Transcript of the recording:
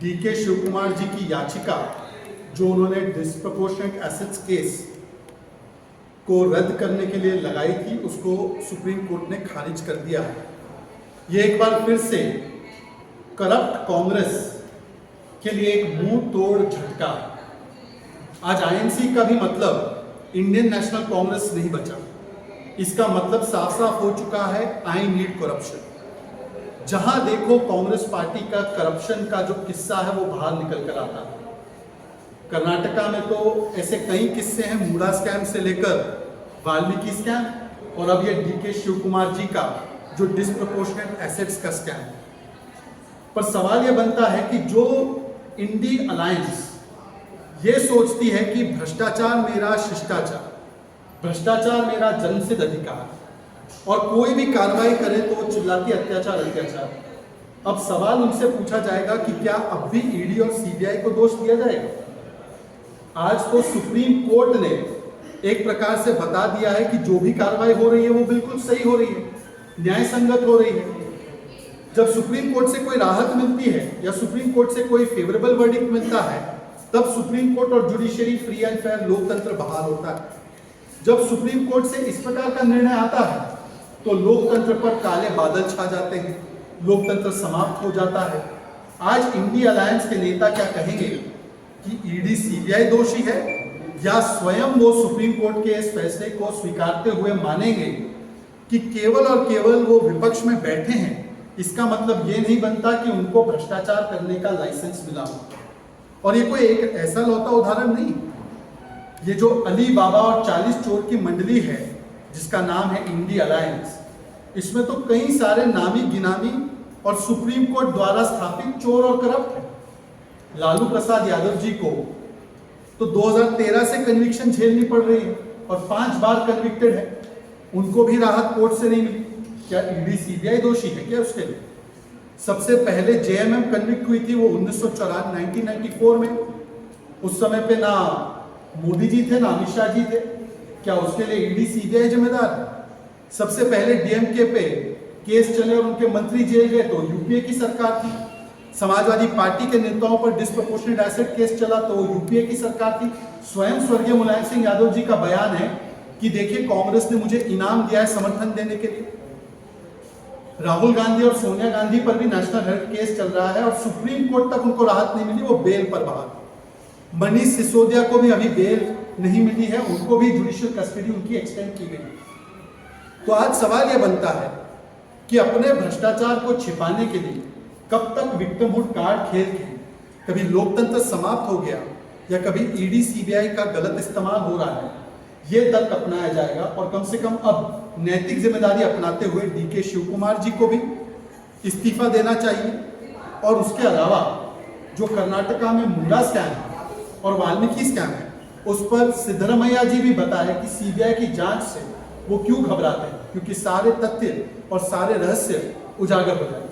DK Shiv Kumar ji की याचिका जो उन्होंने डिस्प्रपोर्शनेट एसेट्स केस को रद्द करने के लिए लगाई थी, उसको सुप्रीम कोर्ट ने खारिज कर दिया है। ये एक बार फिर से करप्ट कांग्रेस के लिए एक मुंह तोड़ झटका है। आज आईएनसी का भी मतलब इंडियन नेशनल कांग्रेस नहीं बचा। इसका मतलब साफ साफ हो चुका है, आई नीड करप्शन। जहां देखो कांग्रेस पार्टी का करप्शन का जो किस्सा है वो बाहर निकल कर आता है। कर्नाटका में तो ऐसे कई किस्से हैं, मूडा स्कैम से लेकर वाल्मीकि स्कैम, और अब ये डीके शिव कुमार जी का जो डिस्प्रपोर्शनेट एसेट्स का स्कैम। पर सवाल ये बनता है कि जो इंडी अलायंस ये सोचती है कि भ्रष्टाचार मेरा शिष्टाचार, भ्रष्टाचार मेरा जन्मसिद्ध अधिकार, और कोई भी कार्रवाई करे तो वो चिल्लाती अत्याचार अत्याचार। अब सवाल उनसे पूछा जाएगा कि क्या अब भी ईडी और सीबीआई को दोष दिया जाएगा? आज तो सुप्रीम कोर्ट ने एक प्रकार से बता दिया है कि जो भी कार्रवाई हो रही है वो बिल्कुल सही हो रही है, न्याय संगत हो रही है। जब सुप्रीम कोर्ट से कोई राहत मिलती है या सुप्रीम कोर्ट से कोई फेवरेबल वर्डिक्ट मिलता है, तब सुप्रीम कोर्ट और जुडिशरी फ्री एंड फेयर लोकतंत्र बहाल होता है। जब सुप्रीम कोर्ट से इस प्रकार का निर्णय आता है तो लोकतंत्र पर काले बादल छा जाते हैं, लोकतंत्र समाप्त हो जाता है। आज इंडी अलायंस के नेता क्या कहेंगे कि ईडी सीबीआई दोषी है, या स्वयं वो सुप्रीम कोर्ट के इस फैसले को स्वीकारते हुए मानेंगे कि केवल और केवल वो विपक्ष में बैठे हैं, इसका मतलब ये नहीं बनता कि उनको भ्रष्टाचार करने का लाइसेंस मिला हो। और ये कोई एक ऐसा लौता उदाहरण नहीं, ये जो अली बाबा और 40 चोर की मंडली है जिसका नाम है इंडी अलायंस, इसमें तो कई सारे नामी गिनामी और सुप्रीम कोर्ट द्वारा स्थापित चोर और करप्ट है। लालू प्रसाद यादव जी को तो 2013 से कन्विक्शन झेलनी पड़ रही है और 5 बार कन्विक्टेड है, उनको भी राहत कोर्ट से नहीं मिली। क्या ईडी सीबीआई दोषी है क्या उसके लिए? सबसे पहले जेएमएम कन्विक्ट हुई थी वो 1994 में। उस समय पे ना मोदी जी थे ना अमित शाह जी थे, क्या उसके लिए ईडी सीबीआई जिम्मेदार है? सबसे पहले डीएमके पे केस चले और उनके मंत्री जेल गए तो यूपीए की सरकार थी। समाजवादी पार्टी के नेताओं पर डिस्प्रपोर्शनेट एसेट केस चला तो यूपीए की सरकार थी। स्वयं स्वर्गीय मुलायम सिंह यादव जी का बयान है कि देखिए कांग्रेस ने मुझे इनाम दिया है समर्थन देने के लिए। राहुल गांधी और सोनिया गांधी पर भी नेशनल हेल्थ केस चल रहा है और सुप्रीम कोर्ट तक उनको राहत नहीं मिली, वो बेल पर बाहर। मनीष सिसोदिया को भी अभी बेल नहीं मिली है, उनको भी जुडिशियल कस्टडी उनकी एक्सटेंड की गई। तो आज सवाल यह बनता है कि अपने भ्रष्टाचार को छिपाने के लिए कब तक विक्टिमहुड कार्ड खेल के कभी लोकतंत्र समाप्त हो गया या कभी ईडी सीबीआई का गलत इस्तेमाल हो रहा है, ये तर्क अपनाया जाएगा। और कम से कम अब नैतिक जिम्मेदारी अपनाते हुए डीके शिव कुमार जी को भी इस्तीफा देना चाहिए। और उसके अलावा जो कर्नाटका में मूडा स्कैम है और वाल्मीकि स्कैम है, उस पर सिद्धरमैया जी भी बताए कि सीबीआई की जांच से वो क्यों घबराते हैं, क्योंकि सारे तथ्य और सारे रहस्य उजागर हो जाए।